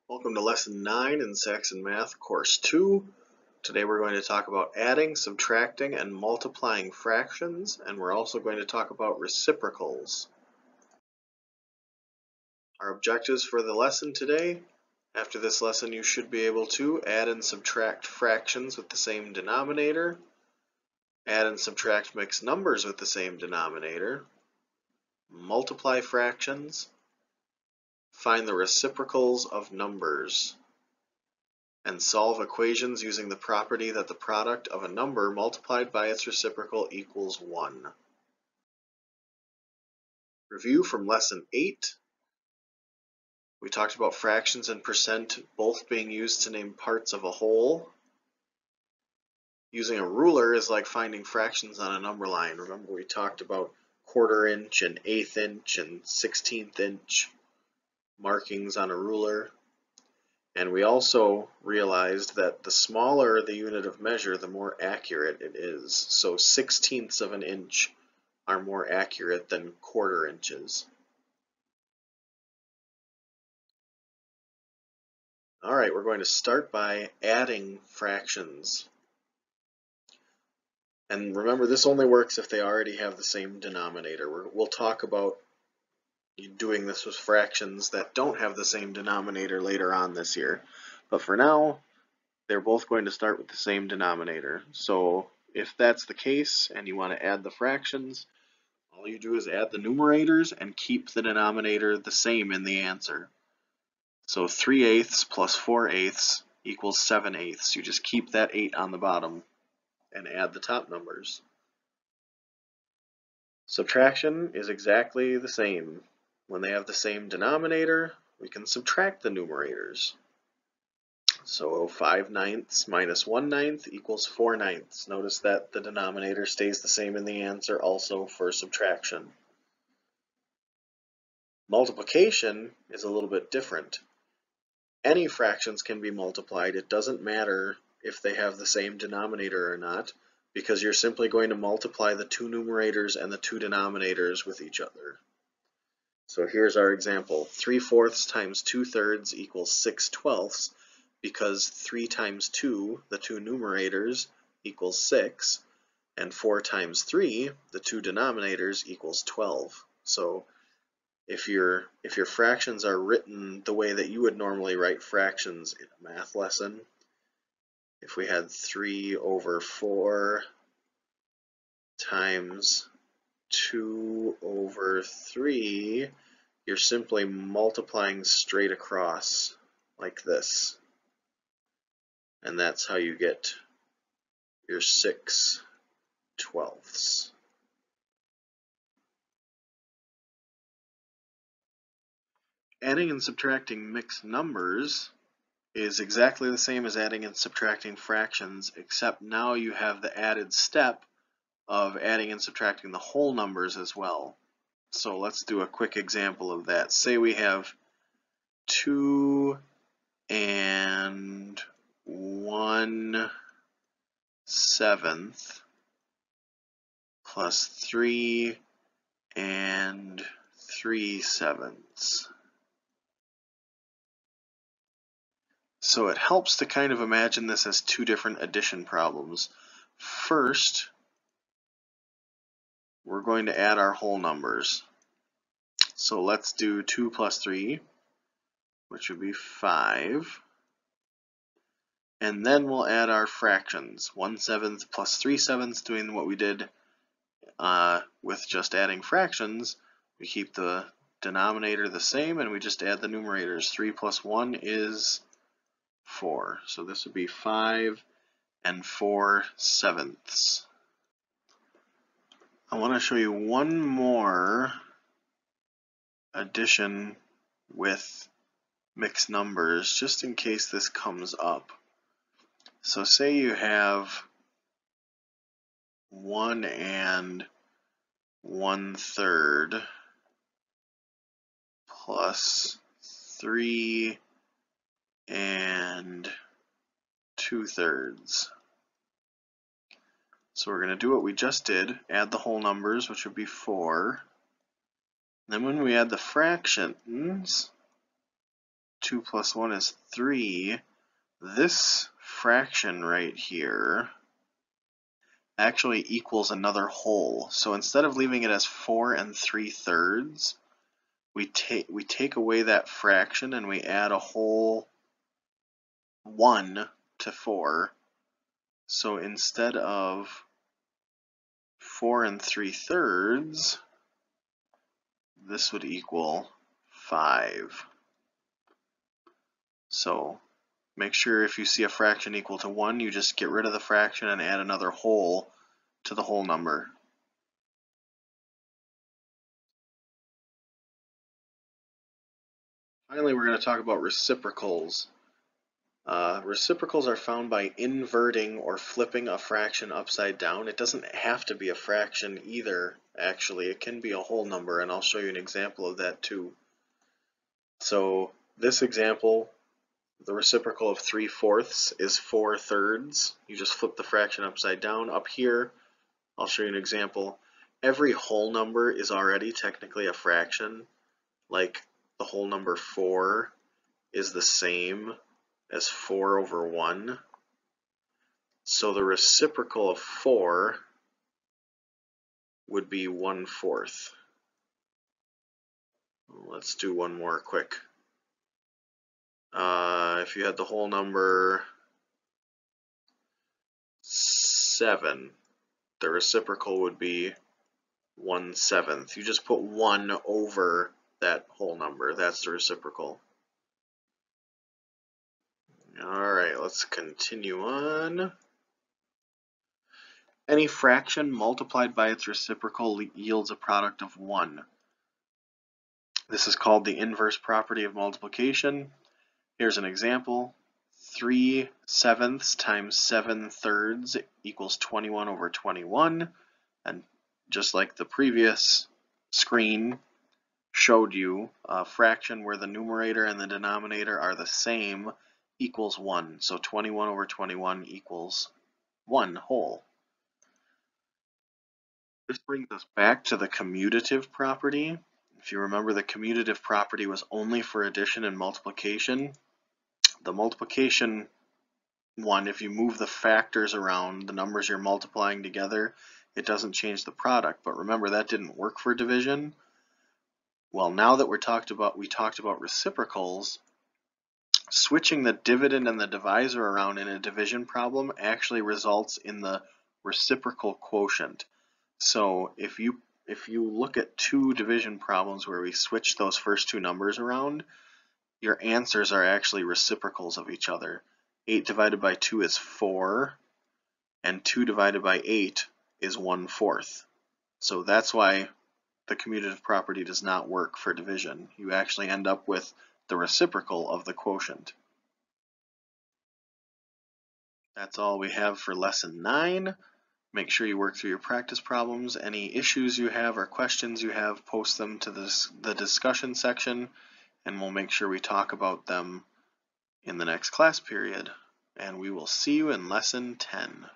Welcome to Lesson 9 in Saxon Math, Course 2. Today we're going to talk about adding, subtracting, and multiplying fractions, and we're also going to talk about reciprocals. Our objectives for the lesson today: after this lesson you should be able to add and subtract fractions with the same denominator, add and subtract mixed numbers with the same denominator, multiply fractions, find the reciprocals of numbers, and solve equations using the property that the product of a number multiplied by its reciprocal equals 1. Review from Lesson 8. We talked about fractions and percent both being used to name parts of a whole. Using a ruler is like finding fractions on a number line. Remember we talked about quarter inch and eighth inch and 16th inch markings on a ruler. And we also realized that the smaller the unit of measure, the more accurate it is. So 16ths of an inch are more accurate than quarter inches. Alright, we're going to start by adding fractions. And remember, this only works if they already have the same denominator. We'll talk about doing this with fractions that don't have the same denominator later on this year. But for now, they're both going to start with the same denominator. So if that's the case and you want to add the fractions, all you do is add the numerators and keep the denominator the same in the answer. So 3/8 plus 4/8 equals 7/8. You just keep that 8 on the bottom and add the top numbers. Subtraction is exactly the same. When they have the same denominator, we can subtract the numerators. So 5/9 minus 1/9 equals 4/9. Notice that the denominator stays the same in the answer also for subtraction. Multiplication is a little bit different. Any fractions can be multiplied. It doesn't matter if they have the same denominator or not, because you're simply going to multiply the two numerators and the two denominators with each other. So here's our example. 3/4 times 2/3 equals 6/12, because 3 times 2, the two numerators, equals 6, and 4 times 3, the two denominators, equals 12. So if your fractions are written the way that you would normally write fractions in a math lesson, if we had 3/4 times 2/3, you're simply multiplying straight across like this. And that's how you get your 6/12. Adding and subtracting mixed numbers is exactly the same as adding and subtracting fractions, except now you have the added step of adding and subtracting the whole numbers as well. So let's do a quick example of that. Say we have 2 and 1/7 plus 3 and 3/7. So it helps to kind of imagine this as two different addition problems. First, we're going to add our whole numbers. So let's do 2 plus 3, which would be 5. And then we'll add our fractions. 1/7 plus 3/7, doing what we did with just adding fractions. We keep the denominator the same and we just add the numerators. 3 plus 1 is 4. So this would be 5 and 4/7. I want to show you one more addition with mixed numbers, just in case this comes up. So say you have 1 and 1/3 plus 3 and 2/3. So we're going to do what we just did, add the whole numbers, which would be 4. Then when we add the fractions, 2 plus 1 is 3, this fraction right here actually equals another whole. So instead of leaving it as 4 3/3, we take away that fraction and we add a whole 1 to 4. So instead of 4 3/3, this would equal 5. So make sure if you see a fraction equal to 1, you just get rid of the fraction and add another whole to the whole number. Finally, we're going to talk about reciprocals. Reciprocals are found by inverting or flipping a fraction upside down. It doesn't have to be a fraction either, actually. It can be a whole number, and I'll show you an example of that too. So this example, the reciprocal of 3/4 is 4/3. You just flip the fraction upside down. Up here, I'll show you an example. Every whole number is already technically a fraction. Like the whole number 4 is the same as 4 over 1. So the reciprocal of 4 would be 1/4. Let's do one more quick. If you had the whole number 7, the reciprocal would be 1/7. You just put 1 over that whole number. That's the reciprocal. Alright, let's continue on. Any fraction multiplied by its reciprocal yields a product of 1. This is called the inverse property of multiplication. Here's an example. 3/7 times 7/3 equals 21 over 21. And just like the previous screen showed you, a fraction where the numerator and the denominator are the same equals 1. So 21 over 21 equals 1 whole. This brings us back to the commutative property. If you remember, the commutative property was only for addition and multiplication. The multiplication one, if you move the factors around, the numbers you're multiplying together, it doesn't change the product. But remember, that didn't work for division. Well, now that we talked about reciprocals, switching the dividend and the divisor around in a division problem actually results in the reciprocal quotient. So if you look at two division problems where we switch those first two numbers around, your answers are actually reciprocals of each other. 8 divided by 2 is 4, and 2 divided by 8 is 1/4. So that's why the commutative property does not work for division. You actually end up with the reciprocal of the quotient. That's all we have for lesson 9. Make sure you work through your practice problems. Any issues you have or questions you have, post them to the discussion section, and we'll make sure we talk about them in the next class period. And we will see you in lesson 10.